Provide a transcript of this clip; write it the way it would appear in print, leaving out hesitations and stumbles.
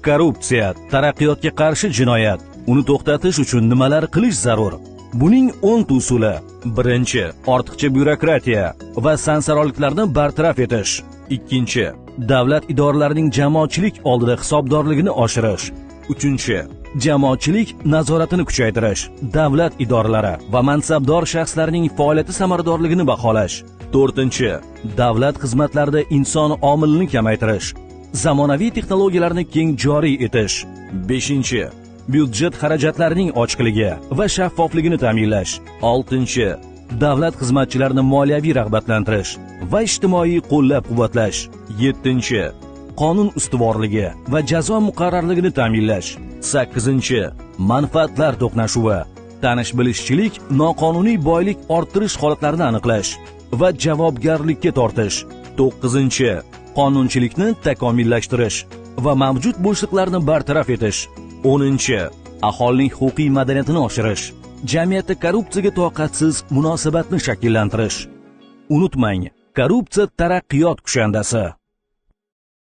Korrupsiya, taraqqiyotga qarshi jinoyat. Uni to'xtatish uchun nimalar qilish zarur? Buning 10 usuli. Birinchi, ortiqcha byurokratiya va sansaroliklarni bartaraf etish. Ikkinchi, davlat idoralarining jamoatchilik oldida hisobdorligini oshirish. Uchinchi, jamoatchilik nazoratini kuchaytirish. Davlat idoralari va mansabdor shaxslarning faoliyati samaradorligini baholash. To'rtinchi, davlat xizmatlarida inson omilini kamaytirish. Zamonaviy texnologiyalarni keng joriy etish. Beshinchi, byudjet xarajatlarining ochiqligi va shaffofligini ta'minlash. Oltinchi, davlat xizmatchilarini moliyaviy rag'batlantirish va ijtimoiy qo'llab-quvvatlash. Yettinchi, qonun ustuvorligi va jazo muqarrarligini ta'minlash. Sakkizinchi, manfaatlar to'qnashuvi, tanish-bilishchilik, noqonuniy boylik orttirish holatlarini aniqlash va javobgarlikka tortish. To'qqizinchi, qonunchilikni takomillashtirish va mavjud bo'shliqlarni bartaraf etish. 10. Aholining huquqiy madaniyatini oshirish. Jamiyatda korrupsiyaga toqatsiz munosabatni shakllantirish. Unutmang, korrupsiya taraqqiyot kushandasi.